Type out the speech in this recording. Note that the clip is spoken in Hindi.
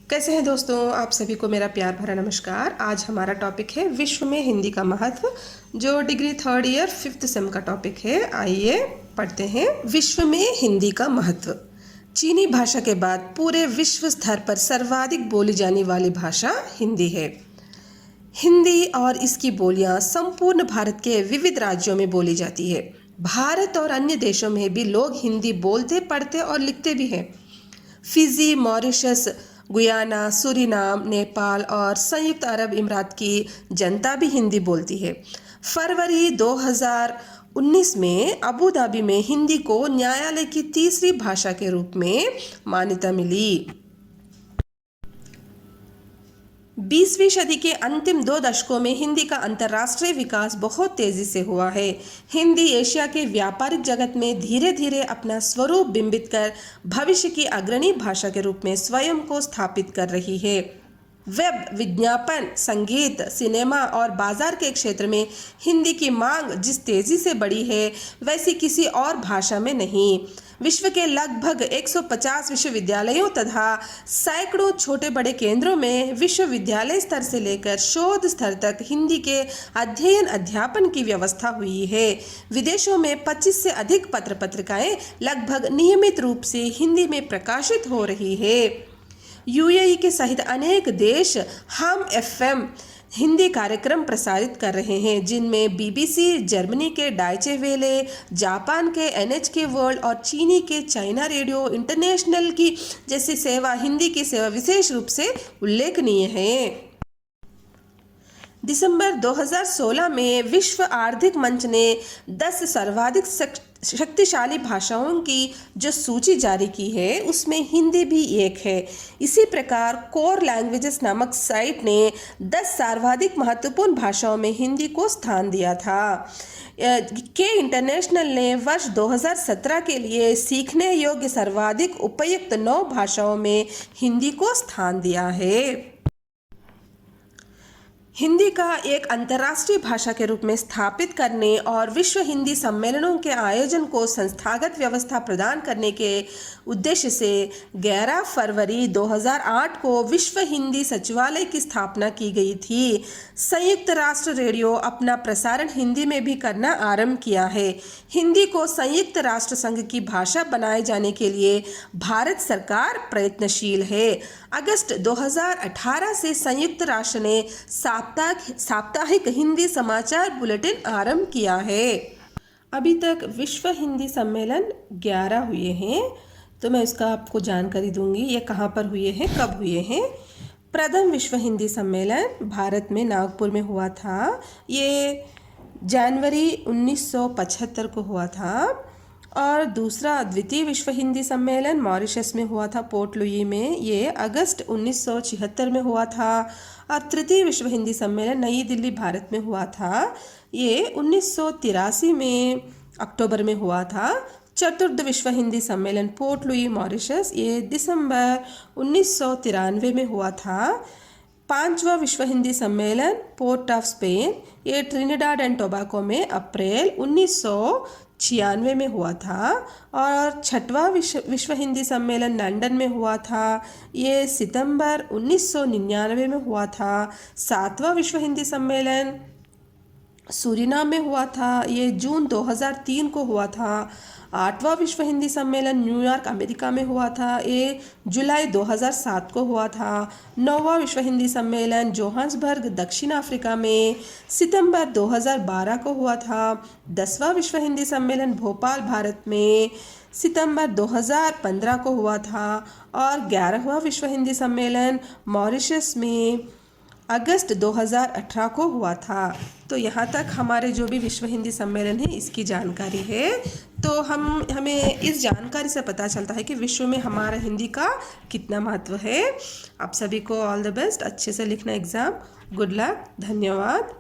कैसे हैं दोस्तों, आप सभी को मेरा प्यार भरा नमस्कार। आज हमारा टॉपिक है विश्व में हिंदी का महत्व, जो degree third year 5th same का टॉपिक है। आइए पढ़ते हैं। विश्व में हिंदी का महत्व। चीनी भाषा के बाद पूरे विश्व स्तर पर सर्वाधिक बोली जाने वाली भाषा हिंदी है। हिंदी और इसकी बोलियां संपूर्ण भारत के विविध राज्यों में बोली जाती है। भारत और अन्य देशों में भी लोग हिंदी बोलते, पढ़ते और लिखते भी हैं। Fiji, Mauritius, Guyana, Suriname, Nepal और संयुक्त अरब अमीरात की जनता भी हिंदी बोलती है। फरवरी 2019 में अबू धाबी में हिंदी को न्यायालय की तीसरी भाषा के रूप में मान्यता मिली। 20वीं सदी के अंतिम 2 दशकों में हिंदी का अंतर्राष्ट्रीय विकास बहुत तेजी से हुआ है। हिंदी एशिया के व्यापारिक जगत में धीरे धीरे अपना स्वरूप बिंबित कर भविष्य की अग्रणी भाषा के रूप में स्वयं को स्थापित कर रही है। वेब, विज्ञापन, संगीत, सिनेमा और बाजार के क्षेत्र में हिंदी की मांग जिस तेजी से बढ़ी है, वैसी किसी और भाषा में नहीं। विश्व के लगभग 150 विश्वविद्यालयों तथा सैकड़ों छोटे बड़े केंद्रों में विश्वविद्यालय स्तर से लेकर शोध स्तर तक हिंदी के अध्ययन अध्यापन की व्यवस्था हुई है। विदेशों में 25 से अधिक पत्र पत्रिकाएं लगभग नियमित रूप से हिंदी में प्रकाशित हो रही है। यूएई के सहित अनेक देश हम एफएम हिंदी कार्यक्रम प्रसारित कर रहे हैं, जिनमें बीबीसी, जर्मनी के डायचे वेले, जापान के एनएचके वर्ल्ड और चीनी के चाइना रेडियो इंटरनेशनल की जैसी सेवा, हिंदी की सेवा विशेष रूप से उल्लेखनीय है। दिसंबर 2016 में विश्व आर्थिक मंच ने 10 सर्वाधिक शक्तिशाली भाषाओं की जो सूची जारी की है, उसमें हिंदी भी एक है। इसी प्रकार कोर लैंग्वेजेस नामक साइट ने 10 सर्वाधिक महत्वपूर्ण भाषाओं में हिंदी को स्थान दिया था। के इंटरनेशनल ने वर्ष 2017 के लिए सीखने योग्य सर्वाधिक उपयुक्त 9 भाषाओं में हिंदी को स्थान दिया है। हिंदी का एक अंतर्राष्ट्रीय भाषा के रूप में स्थापित करने और विश्व हिंदी सम्मेलनों के आयोजन को संस्थागत व्यवस्था प्रदान करने के उद्देश्य से 11 फरवरी 2008 को विश्व हिंदी सचिवालय की स्थापना की गई थी। संयुक्त राष्ट्र रेडियो अपना प्रसारण हिंदी में भी करना आरंभ किया है। हिंदी को संयुक्त राष्ट्र संघ की भाषा बनाए जाने के लिए भारत सरकार प्रयत्नशील है। अगस्त 2018 से संयुक्त राष्ट्र ने साप्ताहिक हिंदी समाचार बुलेटिन आरंभ किया है। अभी तक विश्व हिंदी सम्मेलन 11 हुए हैं, तो मैं इसका आपको जानकारी दूंगी। ये कहाँ पर हुए हैं, कब हुए हैं। प्रथम विश्व हिंदी सम्मेलन भारत में नागपुर में हुआ था। ये जनवरी 1975 को हुआ था। और दूसरा द्वितीय विश्व हिंदी सम्मेलन मॉरिशस में हुआ था, पोर्ट लुई में। ये अगस्त 1976 में हुआ था। और तृतीय विश्व हिंदी सम्मेलन नई दिल्ली, भारत में हुआ था। ये 1983 में अक्टूबर में हुआ था। चतुर्थ विश्व हिंदी सम्मेलन पोर्ट लुई, मॉरिशस, ये दिसंबर 1993 में हुआ था। पांचवा विश्व हिंदी सम्मेलन पोर्ट ऑफ स्पेन, ये ट्रिनिडाड एंड टोबैगो में अप्रैल 1996 में हुआ था। और छठवां विश्व हिंदी सम्मेलन लंदन में हुआ था। ये सितंबर 1999 में हुआ था। सातवां विश्व हिंदी सम्मेलन सूरीनाम में हुआ था। ये जून 2003 को हुआ था। आठवां विश्व हिंदी सम्मेलन न्यूयॉर्क, अमेरिका में हुआ था। ये जुलाई 2007 को हुआ था। 9वां विश्व हिंदी सम्मेलन जोहान्सबर्ग, दक्षिण अफ्रीका में सितंबर 2012 को हुआ था। 10वां विश्व हिंदी सम्मेलन भोपाल, भारत में सितंबर 2015 को हुआ था। और 11वां विश्व हिंदी सम्मेलन मॉरिशस में अगस्त 2018 को हुआ था। तो यहाँ तक हमारे जो भी विश्व हिंदी सम्मेलन है, इसकी जानकारी है। तो हमें इस जानकारी से पता चलता है कि विश्व में हमारा हिंदी का कितना महत्व है। आप सभी को ऑल द बेस्ट, अच्छे से लिखना एग्ज़ाम। गुड लक, धन्यवाद।